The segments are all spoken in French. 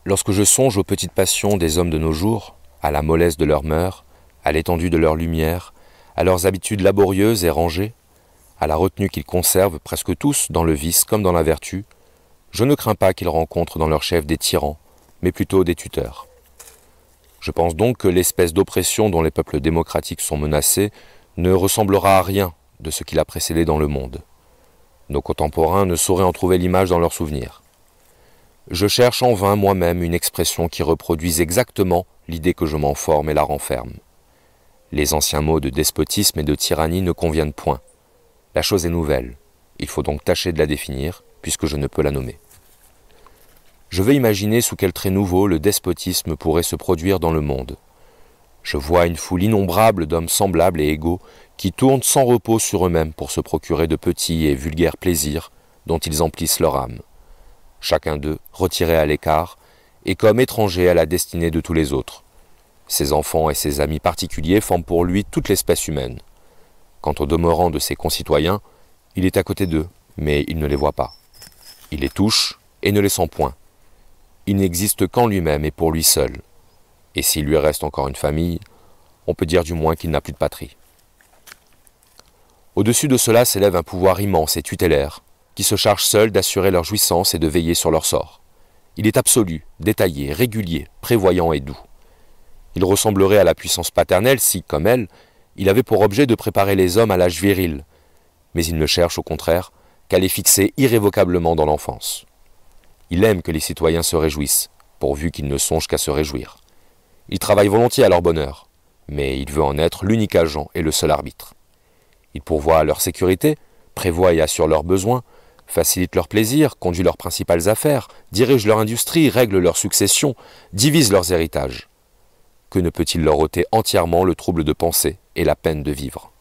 Lorsque je songe aux petites passions des hommes de nos jours, à la mollesse de leurs mœurs, à l'étendue de leurs lumières, à leurs habitudes laborieuses et rangées, à la retenue qu'ils conservent presque tous dans le vice comme dans la vertu, je ne crains pas qu'ils rencontrent dans leurs chefs des tyrans, mais plutôt des tuteurs. Je pense donc que l'espèce d'oppression dont les peuples démocratiques sont menacés ne ressemblera à rien de ce qu'il a précédé dans le monde. Nos contemporains ne sauraient en trouver l'image dans leurs souvenirs. Je cherche en vain moi-même une expression qui reproduise exactement l'idée que je m'en forme et la renferme. Les anciens mots de despotisme et de tyrannie ne conviennent point. La chose est nouvelle, il faut donc tâcher de la définir, puisque je ne peux la nommer. Je veux imaginer sous quel trait nouveau le despotisme pourrait se produire dans le monde. Je vois une foule innombrable d'hommes semblables et égaux qui tournent sans repos sur eux-mêmes pour se procurer de petits et vulgaires plaisirs dont ils emplissent leur âme. Chacun d'eux, retiré à l'écart, et comme étranger à la destinée de tous les autres. Ses enfants et ses amis particuliers forment pour lui toute l'espèce humaine. Quant au demeurant de ses concitoyens, il est à côté d'eux, mais il ne les voit pas. Il les touche et ne les sent point. Il n'existe qu'en lui-même et pour lui seul. Et s'il lui reste encore une famille, on peut dire du moins qu'il n'a plus de patrie. Au-dessus de cela s'élève un pouvoir immense et tutélaire, qui se charge seul d'assurer leur jouissance et de veiller sur leur sort. Il est absolu, détaillé, régulier, prévoyant et doux. Il ressemblerait à la puissance paternelle si, comme elle, il avait pour objet de préparer les hommes à l'âge viril, mais il ne cherche au contraire qu'à les fixer irrévocablement dans l'enfance. Il aime que les citoyens se réjouissent, pourvu qu'ils ne songent qu'à se réjouir. Il travaille volontiers à leur bonheur, mais il veut en être l'unique agent et le seul arbitre. Il pourvoit à leur sécurité, prévoit et assure leurs besoins, facilite leurs plaisirs, conduit leurs principales affaires, dirige leur industrie, règle leur succession, divise leurs héritages. Que ne peut-il leur ôter entièrement le trouble de penser et la peine de vivre?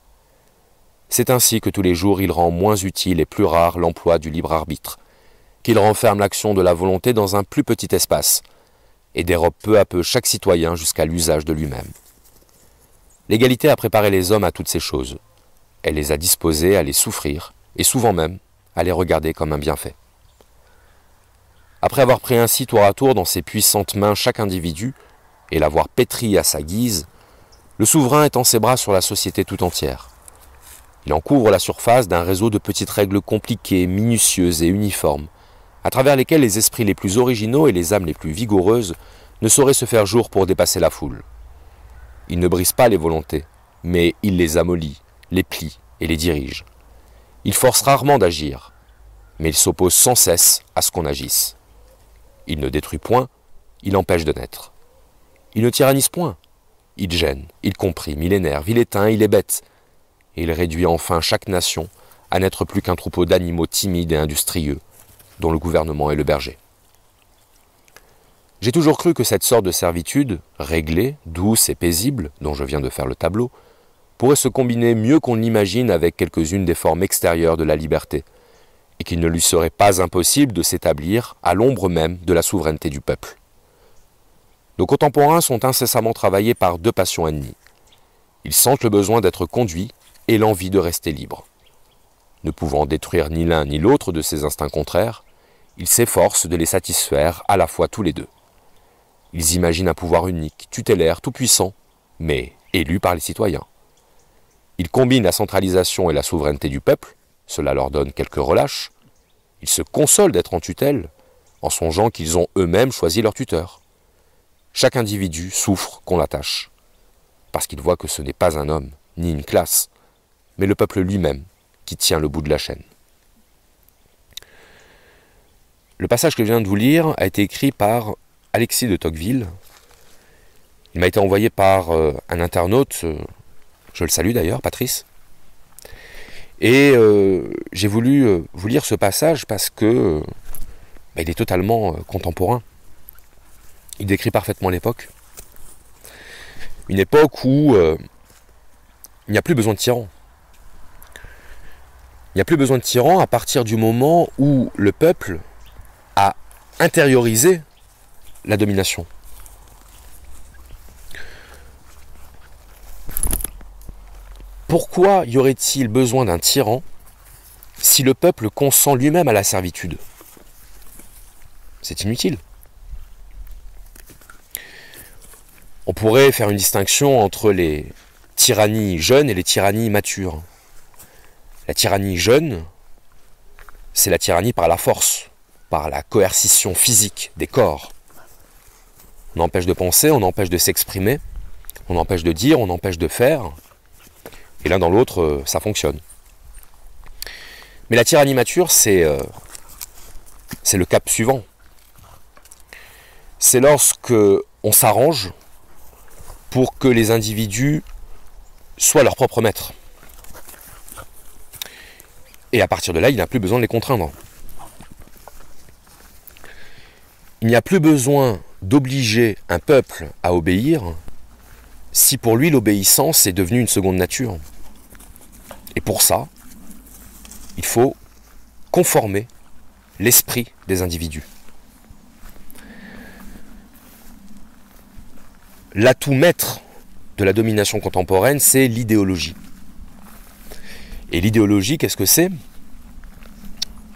C'est ainsi que tous les jours il rend moins utile et plus rare l'emploi du libre arbitre, qu'il renferme l'action de la volonté dans un plus petit espace, et dérobe peu à peu chaque citoyen jusqu'à l'usage de lui-même. L'égalité a préparé les hommes à toutes ces choses. Elle les a disposés à les souffrir, et souvent même à les regarder comme un bienfait. Après avoir pris ainsi tour à tour dans ses puissantes mains chaque individu, et l'avoir pétri à sa guise, le souverain étend ses bras sur la société tout entière. Il en couvre la surface d'un réseau de petites règles compliquées, minutieuses et uniformes, à travers lesquelles les esprits les plus originaux et les âmes les plus vigoureuses ne sauraient se faire jour pour dépasser la foule. Il ne brise pas les volontés, mais il les amollit, les plie et les dirige. Il force rarement d'agir, mais il s'oppose sans cesse à ce qu'on agisse. Il ne détruit point, il empêche de naître. Il ne tyrannise point, il gêne, il comprime, il énerve, il éteint, il hébète. Et il réduit enfin chaque nation à n'être plus qu'un troupeau d'animaux timides et industrieux, dont le gouvernement est le berger. J'ai toujours cru que cette sorte de servitude, réglée, douce et paisible, dont je viens de faire le tableau, pourrait se combiner mieux qu'on l'imagine avec quelques-unes des formes extérieures de la liberté, et qu'il ne lui serait pas impossible de s'établir à l'ombre même de la souveraineté du peuple. Nos contemporains sont incessamment travaillés par deux passions ennemies. Ils sentent le besoin d'être conduits et l'envie de rester libres. Ne pouvant détruire ni l'un ni l'autre de ces instincts contraires, ils s'efforcent de les satisfaire à la fois tous les deux. Ils imaginent un pouvoir unique, tutélaire, tout-puissant, mais élu par les citoyens. Ils combinent la centralisation et la souveraineté du peuple, cela leur donne quelques relâches. Ils se consolent d'être en tutelle, en songeant qu'ils ont eux-mêmes choisi leur tuteur. Chaque individu souffre qu'on l'attache, parce qu'il voit que ce n'est pas un homme, ni une classe, mais le peuple lui-même qui tient le bout de la chaîne. Le passage que je viens de vous lire a été écrit par Alexis de Tocqueville. Il m'a été envoyé par un internaute, je le salue d'ailleurs, Patrice. Et j'ai voulu vous lire ce passage parce que il est totalement contemporain. Il décrit parfaitement l'époque. Une époque où il n'y a plus besoin de tyrans. Il n'y a plus besoin de tyrans à partir du moment où le peuple a intériorisé la domination. Pourquoi y aurait-il besoin d'un tyran si le peuple consent lui-même à la servitude? C'est inutile. On pourrait faire une distinction entre les tyrannies jeunes et les tyrannies matures. La tyrannie jeune, c'est la tyrannie par la force, par la coercition physique des corps. On empêche de penser, on empêche de s'exprimer, on empêche de dire, on empêche de faire. Et l'un dans l'autre, ça fonctionne. Mais la tyrannie mature, c'est le cap suivant. C'est lorsque on s'arrange pour que les individus soient leurs propres maîtres. Et à partir de là, il n'y a plus besoin de les contraindre. Il n'y a plus besoin d'obliger un peuple à obéir si pour lui l'obéissance est devenue une seconde nature. Et pour ça, il faut conformer l'esprit des individus. L'atout maître de la domination contemporaine, c'est l'idéologie. Et l'idéologie, qu'est-ce que c'est ?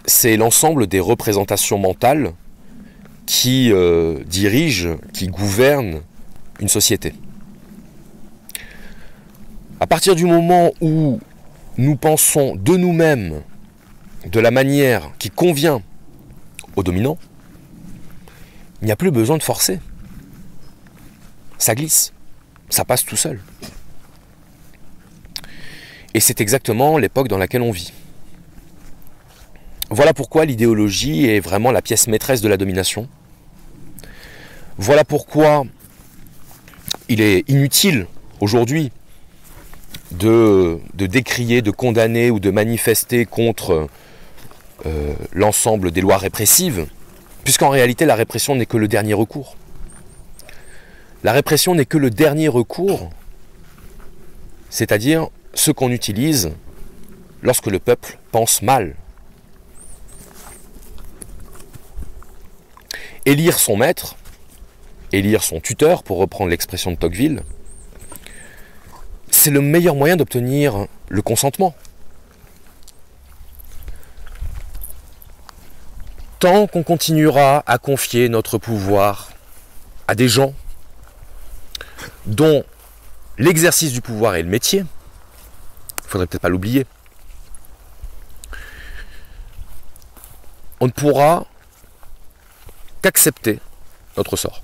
C'est l'ensemble des représentations mentales qui dirigent, qui gouvernent une société. À partir du moment où nous pensons de nous-mêmes de la manière qui convient aux dominants, il n'y a plus besoin de forcer. Ça glisse, ça passe tout seul. Et c'est exactement l'époque dans laquelle on vit. Voilà pourquoi l'idéologie est vraiment la pièce maîtresse de la domination. Voilà pourquoi il est inutile aujourd'hui de décrier, de condamner ou de manifester contre l'ensemble des lois répressives, puisqu'en réalité la répression n'est que le dernier recours. La répression n'est que le dernier recours, c'est-à-dire ce qu'on utilise lorsque le peuple pense mal. Élire son maître, élire son tuteur, pour reprendre l'expression de Tocqueville, c'est le meilleur moyen d'obtenir le consentement. Tant qu'on continuera à confier notre pouvoir à des gens dont l'exercice du pouvoir est le métier, il ne faudrait peut-être pas l'oublier, on ne pourra qu'accepter notre sort.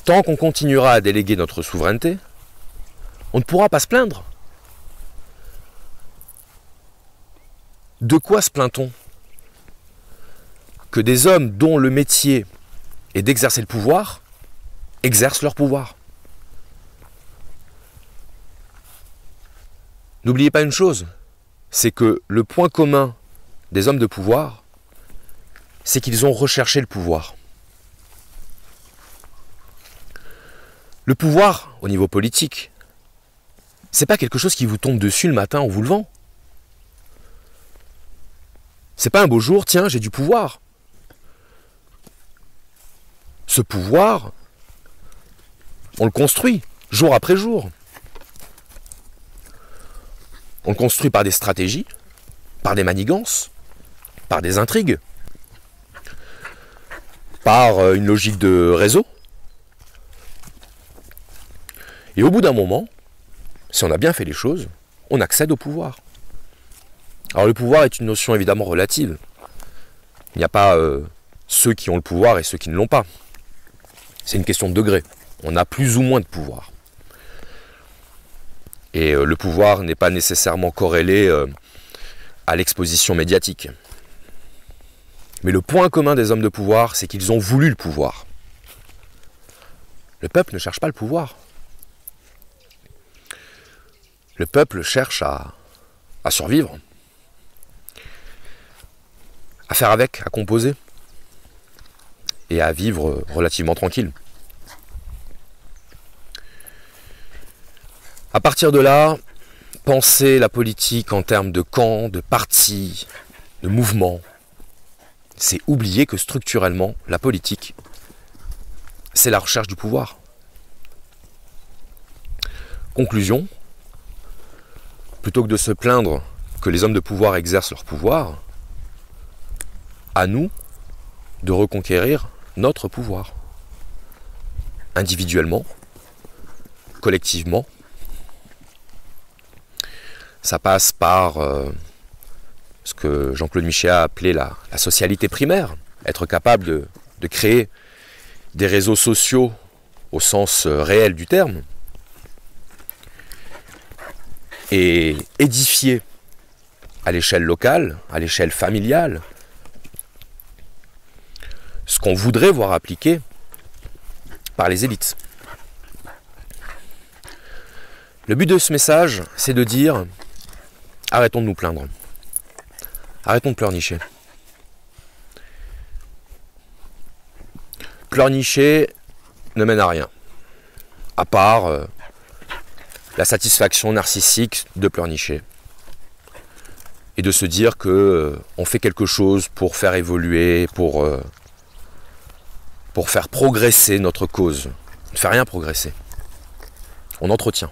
Tant qu'on continuera à déléguer notre souveraineté, on ne pourra pas se plaindre. De quoi se plaint-on ? Que des hommes dont le métier est d'exercer le pouvoir exercent leur pouvoir. N'oubliez pas une chose, c'est que le point commun des hommes de pouvoir, c'est qu'ils ont recherché le pouvoir. Le pouvoir, au niveau politique, c'est pas quelque chose qui vous tombe dessus le matin en vous levant. C'est pas un beau jour, tiens, j'ai du pouvoir. Ce pouvoir, on le construit jour après jour. On le construit par des stratégies, par des manigances, par des intrigues, par une logique de réseau. Et au bout d'un moment, si on a bien fait les choses, on accède au pouvoir. Alors le pouvoir est une notion évidemment relative. Il n'y a pas ceux qui ont le pouvoir et ceux qui ne l'ont pas. C'est une question de degré. On a plus ou moins de pouvoir. Et le pouvoir n'est pas nécessairement corrélé à l'exposition médiatique. Mais le point commun des hommes de pouvoir, c'est qu'ils ont voulu le pouvoir. Le peuple ne cherche pas le pouvoir. Le peuple cherche à survivre, à faire avec, à composer, et à vivre relativement tranquille. À partir de là, penser la politique en termes de camps, de partis, de mouvements, c'est oublier que structurellement, la politique, c'est la recherche du pouvoir. Conclusion, plutôt que de se plaindre que les hommes de pouvoir exercent leur pouvoir, à nous de reconquérir notre pouvoir. individuellement, collectivement. Ça passe par ce que Jean-Claude Michet a appelé la socialité primaire, être capable de créer des réseaux sociaux au sens réel du terme, et édifier à l'échelle locale, à l'échelle familiale, ce qu'on voudrait voir appliqué par les élites. Le but de ce message, c'est de dire, arrêtons de nous plaindre, arrêtons de pleurnicher. Pleurnicher ne mène à rien, à part la satisfaction narcissique de pleurnicher. Et de se dire que on fait quelque chose pour faire évoluer, pour faire progresser notre cause. On ne fait rien progresser. On entretient.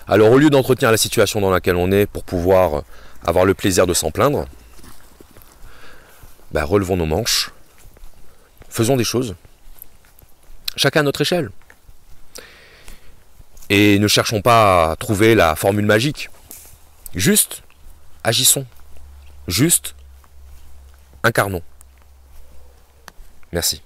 Alors au lieu d'entretenir la situation dans laquelle on est pour pouvoir avoir le plaisir de s'en plaindre, relevons nos manches, faisons des choses, chacun à notre échelle. Et ne cherchons pas à trouver la formule magique. Juste agissons. Juste incarnons. Merci.